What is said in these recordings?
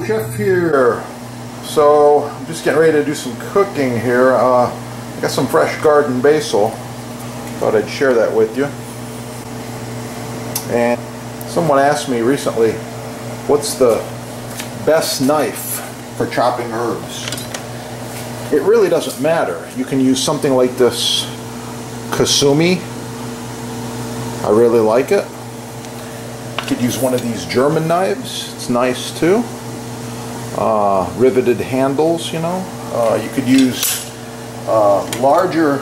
Chef here. So I'm just getting ready to do some cooking here. I got some fresh garden basil. Thought I'd share that with you. And someone asked me recently, what's the best knife for chopping herbs? It really doesn't matter. You can use something like this Kasumi. I really like it. You could use one of these German knives. It's nice too. Riveted handles, you know. You could use a larger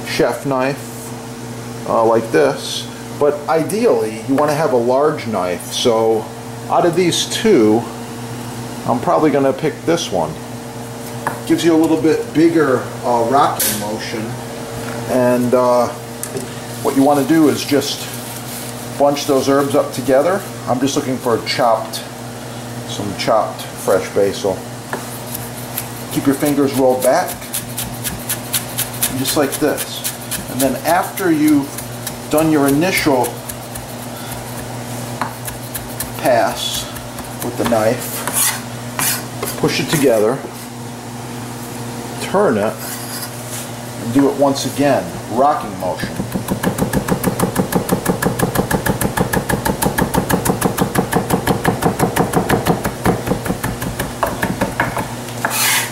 chef knife like this. But ideally, you want to have a large knife. So out of these two, I'm probably going to pick this one. Gives you a little bit bigger rocking motion. And what you want to do is just bunch those herbs up together. I'm just looking for some chopped fresh basil. Keep your fingers rolled back, just like this. And then after you've done your initial pass with the knife, push it together, turn it, and do it once again, rocking motion.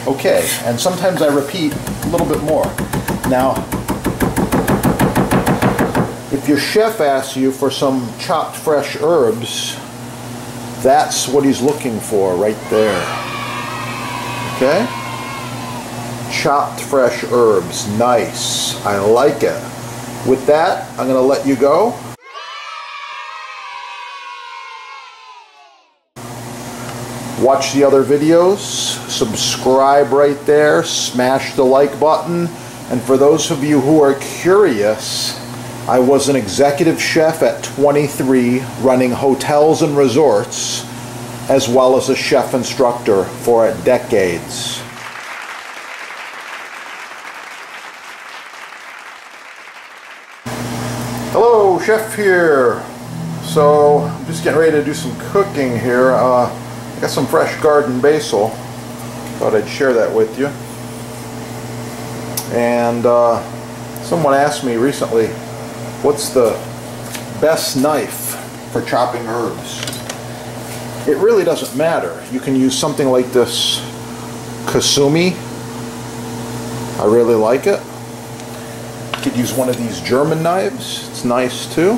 Okay, and sometimes I repeat a little bit more. Now, if your chef asks you for some chopped fresh herbs, that's what he's looking for right there. Okay? Chopped fresh herbs. Nice. I like it. With that, I'm going to let you go. Watch the other videos, subscribe right there, smash the like button, and for those of you who are curious, I was an executive chef at 23 running hotels and resorts, as well as a chef instructor for decades. Hello, Chef here. So I'm just getting ready to do some cooking here. I got some fresh garden basil. Thought I'd share that with you. And someone asked me recently, what's the best knife for chopping herbs? It really doesn't matter. You can use something like this Kasumi. I really like it. You could use one of these German knives. It's nice too.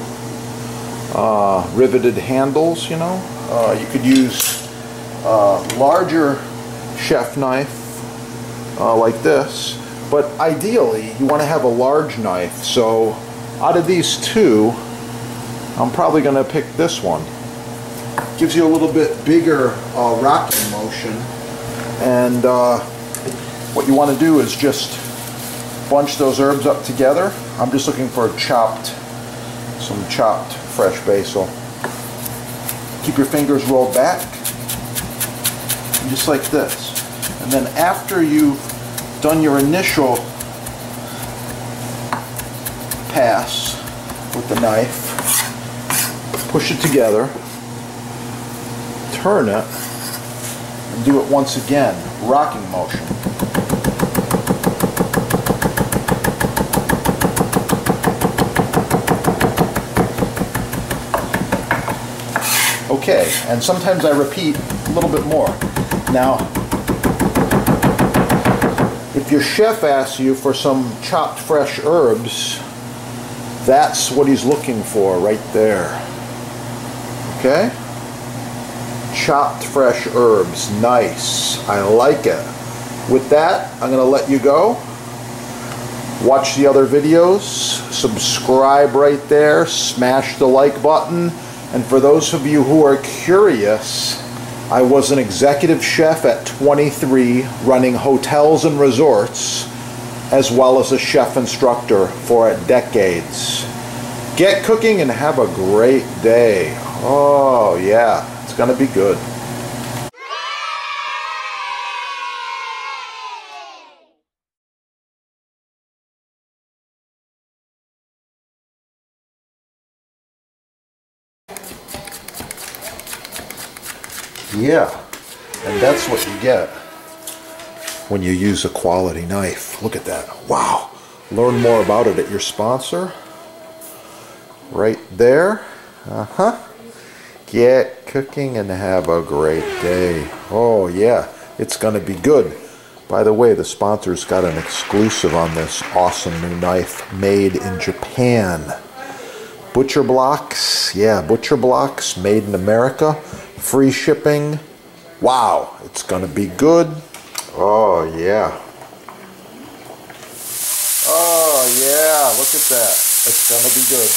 Riveted handles, you know. You could use larger chef knife like this, but ideally you want to have a large knife. So out of these two, I'm probably going to pick this one. Gives you a little bit bigger rocking motion. And what you want to do is just bunch those herbs up together. I'm just looking for some chopped fresh basil. Keep your fingers rolled back, just like this. And then after you've done your initial pass with the knife, push it together, turn it, and do it once again, rocking motion. Okay, and sometimes I repeat a little bit more. Now, if your chef asks you for some chopped fresh herbs, that's what he's looking for right there. Okay? Chopped fresh herbs. Nice. I like it. With that, I'm going to let you go. Watch the other videos. Subscribe right there. Smash the like button. And for those of you who are curious, I was an executive chef at 23 running hotels and resorts, as well as a chef instructor for decades. Get cooking and have a great day. Oh yeah, it's gonna be good. Yeah, And that's what you get when you use a quality knife. Look at that. Wow. Learn more about it at your sponsor. Right there. Get cooking and have a great day. Oh yeah, it's going to be good. By the way, the sponsor's got an exclusive on this awesome new knife made in Japan. Butcher blocks. Yeah, butcher blocks made in America. Free shipping. Wow, it's going to be good. Oh yeah. Oh yeah, look at that. It's going to be good.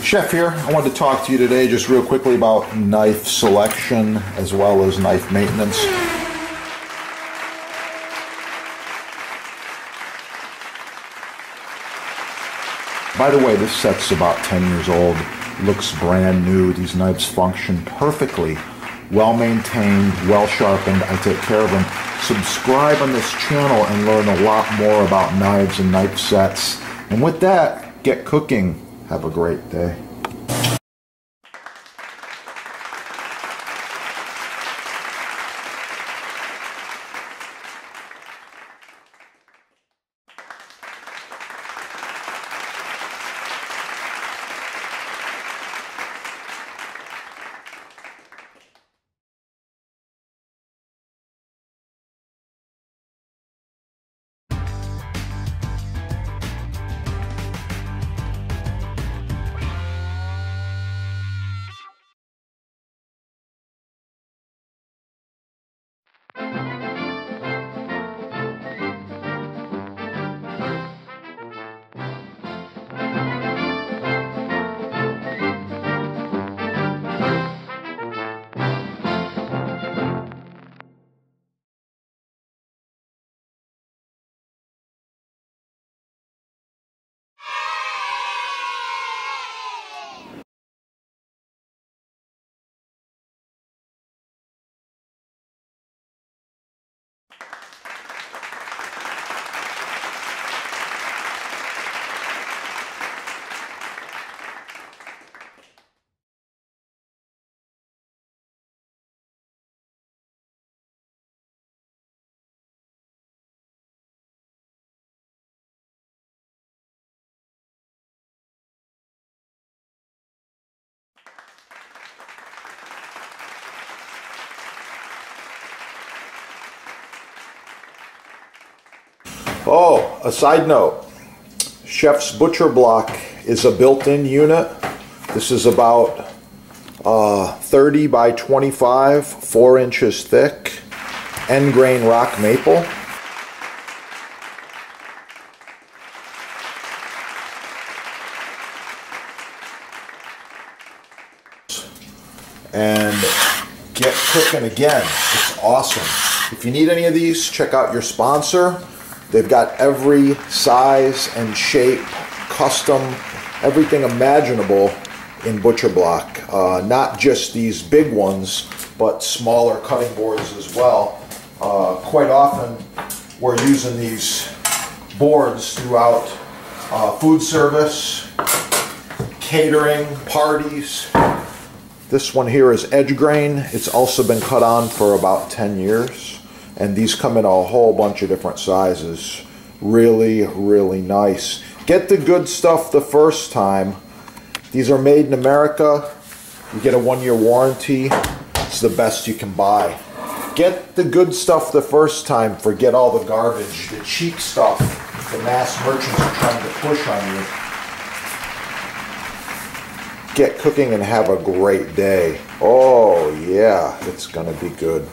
Chef here. I wanted to talk to you today just real quickly about knife selection as well as knife maintenance. By the way, this set's about 10 years old. Looks brand new. These knives function perfectly. Well maintained, well sharpened. I take care of them. Subscribe on this channel and learn a lot more about knives and knife sets. And with that, get cooking. Have a great day. Oh, a side note, Chef's Butcher Block is a built-in unit. This is about 30 by 25, 4 inches thick, end grain rock maple. And get cooking again. It's awesome. If you need any of these, check out your sponsor. They've got every size and shape, custom, everything imaginable in butcher block. Not just these big ones, but smaller cutting boards as well. Quite often we're using these boards throughout food service, catering, parties. This one here is edge grain. It's also been cut on for about 10 years. And these come in a whole bunch of different sizes. Really, really nice. Get the good stuff the first time. These are made in America. You get a 1-year warranty. It's the best you can buy. Get the good stuff the first time. Forget all the garbage, the cheap stuff the mass merchants are trying to push on you. Get cooking and have a great day. Oh yeah, it's gonna be good.